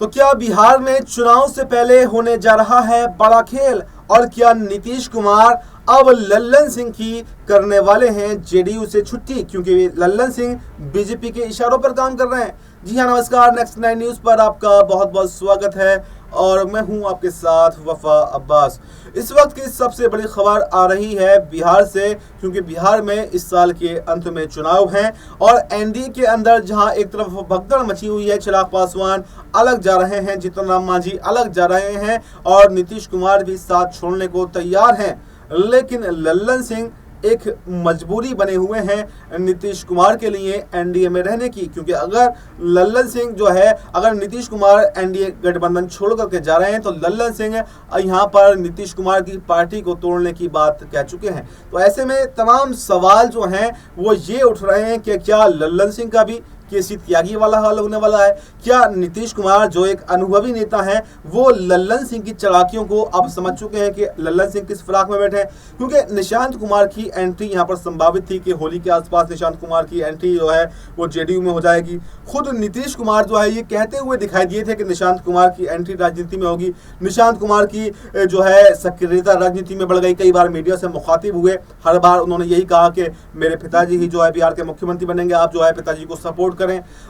तो क्या बिहार में चुनाव से पहले होने जा रहा है बड़ा खेल, और क्या नीतीश कुमार अब लल्लन सिंह की करने वाले हैं जेडीयू से छुट्टी, क्योंकि लल्लन सिंह बीजेपी के इशारों पर काम कर रहे हैं। जी हाँ, नमस्कार, नेक्स्ट 9 न्यूज पर आपका बहुत बहुत स्वागत है और मैं हूं आपके साथ वफा अब्बास। इस वक्त की सबसे बड़ी खबर आ रही है बिहार से, क्योंकि बिहार में इस साल के अंत में चुनाव हैं और एनडीए के अंदर जहां एक तरफ भगदड़ मची हुई है, चिराग पासवान अलग जा रहे हैं, जीतन राम मांझी अलग जा रहे हैं और नीतीश कुमार भी साथ छोड़ने को तैयार हैं, लेकिन लल्लन सिंह एक मजबूरी बने हुए हैं नीतीश कुमार के लिए एनडीए में रहने की, क्योंकि अगर लल्लन सिंह जो है, अगर नीतीश कुमार एनडीए गठबंधन छोड़ करके जा रहे हैं तो लल्लन सिंह यहाँ पर नीतीश कुमार की पार्टी को तोड़ने की बात कह चुके हैं। तो ऐसे में तमाम सवाल जो हैं वो ये उठ रहे हैं कि क्या लल्लन सिंह का भी केसी त्यागी वाला हाल होने वाला है, क्या नीतीश कुमार जो एक अनुभवी नेता है वो लल्लन सिंह की चालाकियों को अब समझ चुके हैं कि लल्लन सिंह किस फिराक में बैठे हैं, क्योंकि निशांत कुमार की एंट्री यहां पर संभावित थी कि होली के आसपास निशांत कुमार की एंट्री जो है वो जेडीयू में हो जाएगी। खुद नीतीश कुमार जो है ये कहते हुए दिखाई दिए थे कि निशांत कुमार की एंट्री राजनीति में होगी। निशांत कुमार की जो है सक्रियता राजनीति में बढ़ गई, कई बार मीडिया से मुखातिब हुए, हर बार उन्होंने यही कहा कि मेरे पिताजी ही जो है बिहार के मुख्यमंत्री बनेंगे, आप जो है पिताजी को सपोर्ट करें।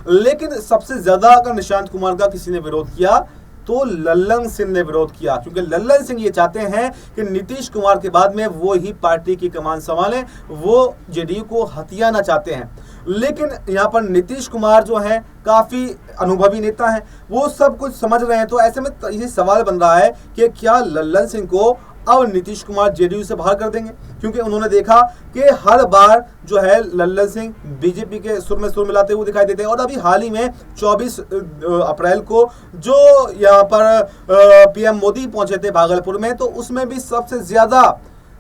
लेकिन सबसे ज्यादा अगर निशांत कुमार का किसी ने विरोध किया तो लल्लन सिंह ने विरोध किया, क्योंकि लल्लन सिंह ये चाहते हैं कि नीतीश कुमार के बाद में वो ही पार्टी की कमान संभालें, वो जेडीयू को हथियाना चाहते हैं। लेकिन यहाँ पर नीतीश कुमार जो हैं काफी अनुभवी नेता हैं, वो सब कुछ समझ रहे हैं। तो ऐसे में ये सवाल बन रहा है कि क्या लल्लन सिंह को अब नीतीश कुमार जेडीयू से बाहर कर देंगे, क्योंकि उन्होंने देखा कि हर बार जो है लल्लन सिंह बीजेपी के सुर में सुर मिलाते हुए दिखाई देते हैं। और अभी हाल ही में 24 अप्रैल को जो यहाँ पर पीएम मोदी पहुंचे थे भागलपुर में, तो उसमें भी सबसे ज्यादा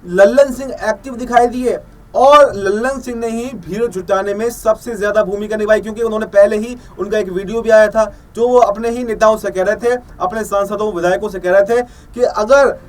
लल्लन सिंह एक्टिव दिखाई दिए और लल्लन सिंह ने ही भीड़ जुटाने में सबसे ज्यादा भूमिका निभाई, क्योंकि उन्होंने पहले ही उनका एक वीडियो भी आया था जो वो अपने ही नेताओं से कह रहे थे, अपने सांसदों विधायकों से कह रहे थे कि अगर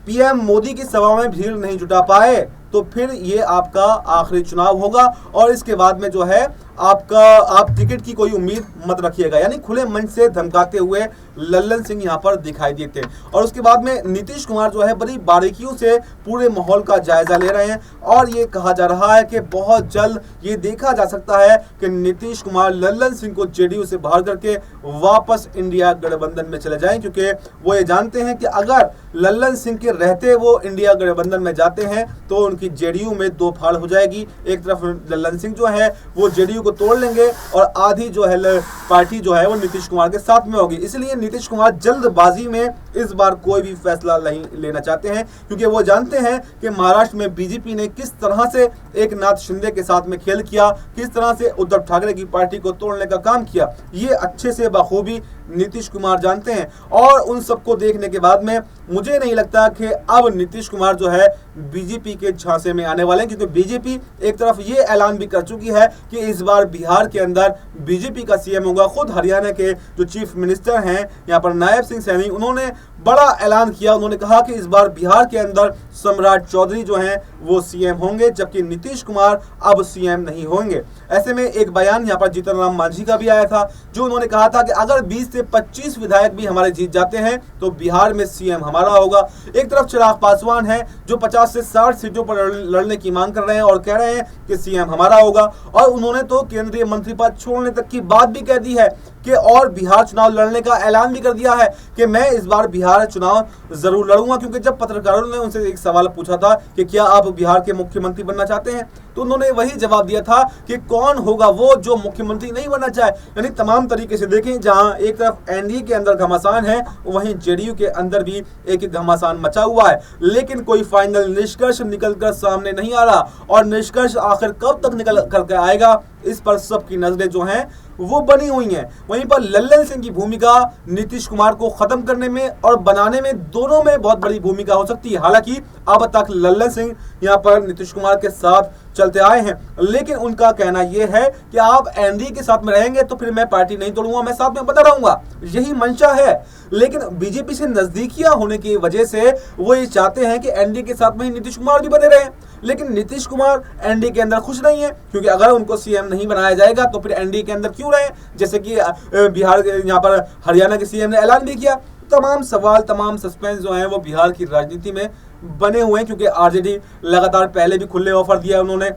पीएम मोदी की सभा में भीड़ नहीं जुटा पाए तो फिर ये आपका आखिरी चुनाव होगा और इसके बाद में जो है आप टिकट की कोई उम्मीद मत रखिएगा। यानी खुले मन से धमकाते हुए लल्लन सिंह यहाँ पर दिखाई देते हैं। और उसके बाद में नीतीश कुमार जो है बड़ी बारीकियों से पूरे माहौल का जायजा ले रहे हैं और ये कहा जा रहा है कि बहुत जल्द ये देखा जा सकता है कि नीतीश कुमार लल्लन सिंह को जेडीयू से बाहर करके वापस इंडिया गठबंधन में चले जाएं, क्योंकि वो ये जानते हैं कि अगर लल्लन सिंह के रहते वो इंडिया गठबंधन में जाते हैं तो उनकी जेडीयू में दो फाड़ हो जाएगी। एक तरफ लल्लन सिंह जो है वो जेडीयू को तोड़ लेंगे और आधी जो है पार्टी जो है वो नीतीश कुमार के साथ में होगी। इसलिए नीतीश कुमार जल्दबाजी में इस बार कोई भी फैसला नहीं लेना चाहते हैं, क्योंकि वो जानते हैं कि महाराष्ट्र में बीजेपी ने किस तरह से एकनाथ शिंदे के साथ में खेल किया, किस तरह से उद्धव ठाकरे की पार्टी को तोड़ने का काम किया, ये अच्छे से बखूबी नीतीश कुमार जानते हैं। और उन सबको देखने के बाद में मुझे नहीं लगता कि अब नीतीश कुमार जो है बीजेपी के झांसे में आने वाले हैं, क्योंकि बीजेपी एक तरफ ये ऐलान भी कर चुकी है कि इस बार बिहार के अंदर बीजेपी का सीएम होगा। खुद हरियाणा के जो चीफ मिनिस्टर हैं यहाँ पर नायब सिंह सैनी, उन्होंने बड़ा ऐलान किया। उन्होंने कहा कि इस बार बिहार के अंदर सम्राट चौधरी जो हैं वो सीएम होंगे, जबकि नीतीश कुमार अब सीएम नहीं होंगे। ऐसे में एक बयान यहाँ पर जीतन राम मांझी का भी आया था, जो उन्होंने कहा था कि अगर 20 से 25 विधायक भी हमारे जीत जाते हैं तो बिहार में सीएम हमारा होगा। एक तरफ चिराग पासवान है जो 50 से 60 सीटों पर लड़ने की मांग कर रहे हैं और कह रहे हैं कि सीएम हमारा होगा, और उन्होंने तो केंद्रीय मंत्री पद छोड़ने तक की बात भी कह दी है कि और बिहार चुनाव लड़ने का ऐलान भी कर दिया है कि मैं इस बार बिहार चुनाव जरूर लड़ूंगा। क्योंकि जब पत्रकारों ने उनसे एक सवाल पूछा था कि क्या आप बिहार के मुख्यमंत्री बनना चाहते हैं, तो उन्होंने वही जवाब दिया था कि कौन होगा वो जो मुख्यमंत्री नहीं बनना चाहे। यानी तमाम तरीके से देखें, जहां एक तरफ एनडीए के अंदर घमासान है वहीं जेडीयू के अंदर भी एक घमासान मचा हुआ है, लेकिन कोई फाइनल निष्कर्ष निकल कर सामने नहीं आ रहा। और निष्कर्ष आखिर कब तक निकल करके आएगा, इस पर सबकी नजरें जो हैं वो बनी हुई हैं। वहीं पर लल्लन सिंह की भूमिका नीतीश कुमार को खत्म करने में और बनाने में, दोनों में बहुत बड़ी भूमिका हो सकती है। हालांकि अब तक लल्लन सिंह यहाँ पर नीतीश कुमार के साथ चलते आए हैं, लेकिन उनका कहना यह है कि आप एनडीए के साथ में रहेंगे तो फिर मैं पार्टी नहीं तोड़ूंगा, मैं साथ में बना रहूंगा, यही मंशा है। लेकिन बीजेपी से नजदीकियां होने की वजह से वो ये चाहते हैं कि एनडीए के साथ में ही नीतीश कुमार भी बने रहें। लेकिन नीतीश कुमार एनडीए के अंदर खुश नहीं है, क्योंकि अगर उनको सीएम नहीं बनाया जाएगा तो फिर एनडीए के अंदर क्यों रहे, जैसे कि बिहार यहाँ पर हरियाणा के सीएम ने ऐलान भी किया। तमाम सवाल, तमाम सस्पेंस जो हैं वो बिहार की राजनीति में बने हुए हैं, क्योंकि आरजेडी लगातार पहले भी खुले ऑफर दिया उन्होंने,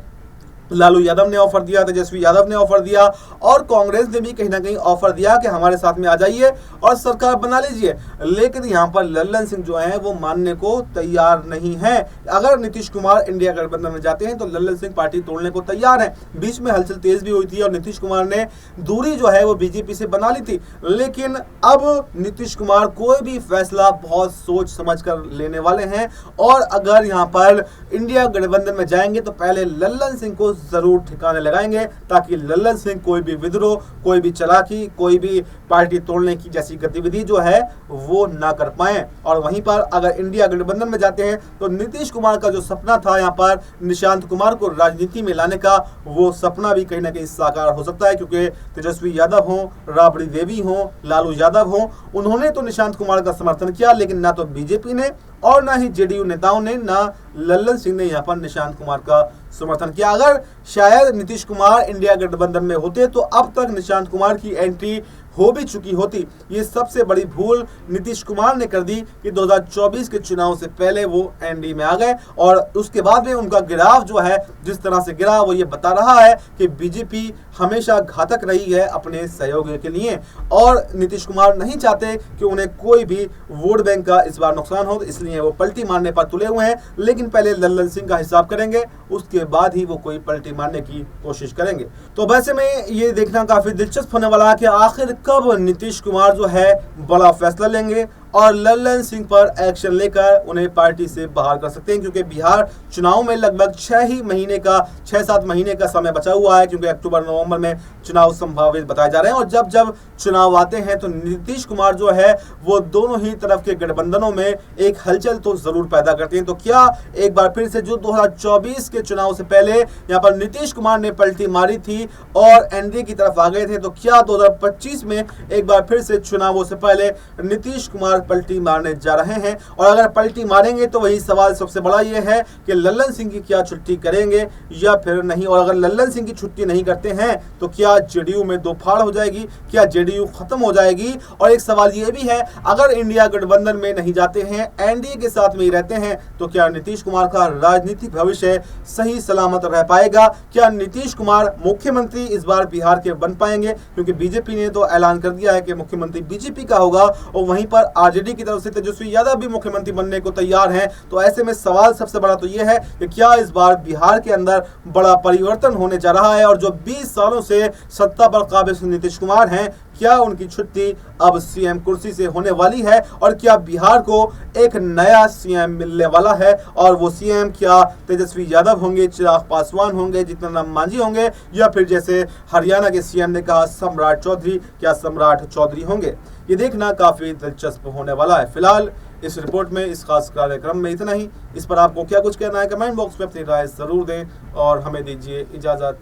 लालू यादव ने ऑफर दिया, तेजस्वी यादव ने ऑफर दिया और कांग्रेस ने भी कहीं ना कहीं ऑफर दिया कि हमारे साथ में आ जाइए और सरकार बना लीजिए। लेकिन यहाँ पर लल्लन सिंह जो है वो मानने को तैयार नहीं है। अगर नीतीश कुमार इंडिया गठबंधन में जाते हैं तो लल्लन सिंह पार्टी तोड़ने को तैयार है। बीच में हलचल तेज भी हुई थी और नीतीश कुमार ने दूरी जो है वो बीजेपी से बना ली थी, लेकिन अब नीतीश कुमार कोई भी फैसला बहुत सोच समझ कर लेने वाले हैं और अगर यहाँ पर इंडिया गठबंधन में जाएंगे तो पहले लल्लन सिंह को जरूर ठिकाने लगाएंगे, ताकि लल्लन सिंह कोई भी विद्रोह, कोई भी चालाकी, कोई भी पार्टी तोड़ने की जैसी गतिविधि जो है वो ना कर पाए। और वहीं पर अगर इंडिया गठबंधन में जाते हैं तो नीतीश कुमार का जो सपना था यहाँ पर निशांत कुमार को राजनीति में लाने का, वो सपना भी कहीं ना कहीं साकार हो सकता है, क्योंकि तेजस्वी यादव हो, राबड़ी देवी हो, लालू यादव हो, उन्होंने तो निशांत कुमार का समर्थन किया, लेकिन ना तो बीजेपी ने और ना ही जेडीयू नेताओं ने, ना लल्लन सिंह ने यहाँ पर निशांत कुमार का समर्थन किया। अगर शायद नीतीश कुमार इंडिया गठबंधन में होते तो अब तक निशांत कुमार की एंट्री हो भी चुकी होती। ये सबसे बड़ी भूल नीतीश कुमार ने कर दी कि 2024 के चुनाव से पहले वो एनडीए में आ गए और उसके बाद में उनका गिराव जो है जिस तरह से गिरा वो ये बता रहा है कि बीजेपी हमेशा घातक रही है अपने सहयोगियों के लिए और नीतीश कुमार नहीं चाहते कि उन्हें कोई भी वोट बैंक का इस बार नुकसान हो, इसलिए वो पलटी मारने पर तुले हुए हैं। लेकिन पहले लल्लन सिंह का हिसाब करेंगे, उसके बाद ही वो कोई पलटी मारने की कोशिश करेंगे। तो वैसे में ये देखना काफी दिलचस्प होने वाला है कि आखिर कब नीतीश कुमार जो है बड़ा फैसला लेंगे और लल्लन सिंह पर एक्शन लेकर उन्हें पार्टी से बाहर कर सकते हैं, क्योंकि बिहार चुनाव में लगभग 6-7 महीने का समय बचा हुआ है, क्योंकि अक्टूबर नवंबर में चुनाव संभावित बताए जा रहे हैं। और जब जब चुनाव आते हैं तो नीतीश कुमार जो है वो दोनों ही तरफ के गठबंधनों में एक हलचल तो जरूर पैदा करते हैं। तो क्या एक बार फिर से जो 2024 के चुनाव से पहले यहाँ पर नीतीश कुमार ने पलटी मारी थी और एनडीए की तरफ आ गए थे, तो क्या 2025 में एक बार फिर से चुनावों से पहले नीतीश कुमार पलटी मारने जा रहे हैं? और अगर पलटी मारेंगे तो वही सवाल सबसे बड़ा ये है कि लल्लन सिंह की क्या छुट्टी करेंगे या फिर नहीं। और अगर लल्लन सिंह की छुट्टी नहीं करते हैं तो क्या जेडीयू में दो फाड़ हो जाएगी, क्या जेडीयू खत्म हो जाएगी? और एक सवाल ये भी है, अगर इंडिया गठबंधन में नहीं जाते हैं, एनडीए के साथ में ही रहते हैं, तो क्या नीतीश कुमार का राजनीतिक भविष्य सही सलामत रह पाएगा? क्या नीतीश कुमार मुख्यमंत्री इस बार बिहार के बन पाएंगे? क्योंकि बीजेपी ने तो ऐलान कर दिया है कि मुख्यमंत्री बीजेपी का होगा और वहीं पर आरजेडी की तरफ से तेजस्वी यादव भी मुख्यमंत्री बनने को तैयार हैं। तो ऐसे में सवाल सबसे बड़ा तो यह है कि क्या इस बार बिहार के अंदर बड़ा परिवर्तन होने जा रहा है और जो 20 सालों से सत्ता पर काबिज नीतीश कुमार हैं, क्या उनकी छुट्टी अब सीएम कुर्सी से होने वाली है? और क्या बिहार को एक नया सीएम मिलने वाला है? और वो सीएम क्या तेजस्वी यादव होंगे, चिराग पासवान होंगे, जीतन राम मांझी होंगे, या फिर जैसे हरियाणा के सीएम ने कहा सम्राट चौधरी, क्या सम्राट चौधरी होंगे? ये देखना काफी दिलचस्प होने वाला है। फिलहाल इस रिपोर्ट में, इस खास कार्यक्रम में इतना ही। इस पर आपको क्या कुछ कहना है कमेंट बॉक्स में अपनी राय जरूर दें और हमें दीजिए इजाजत।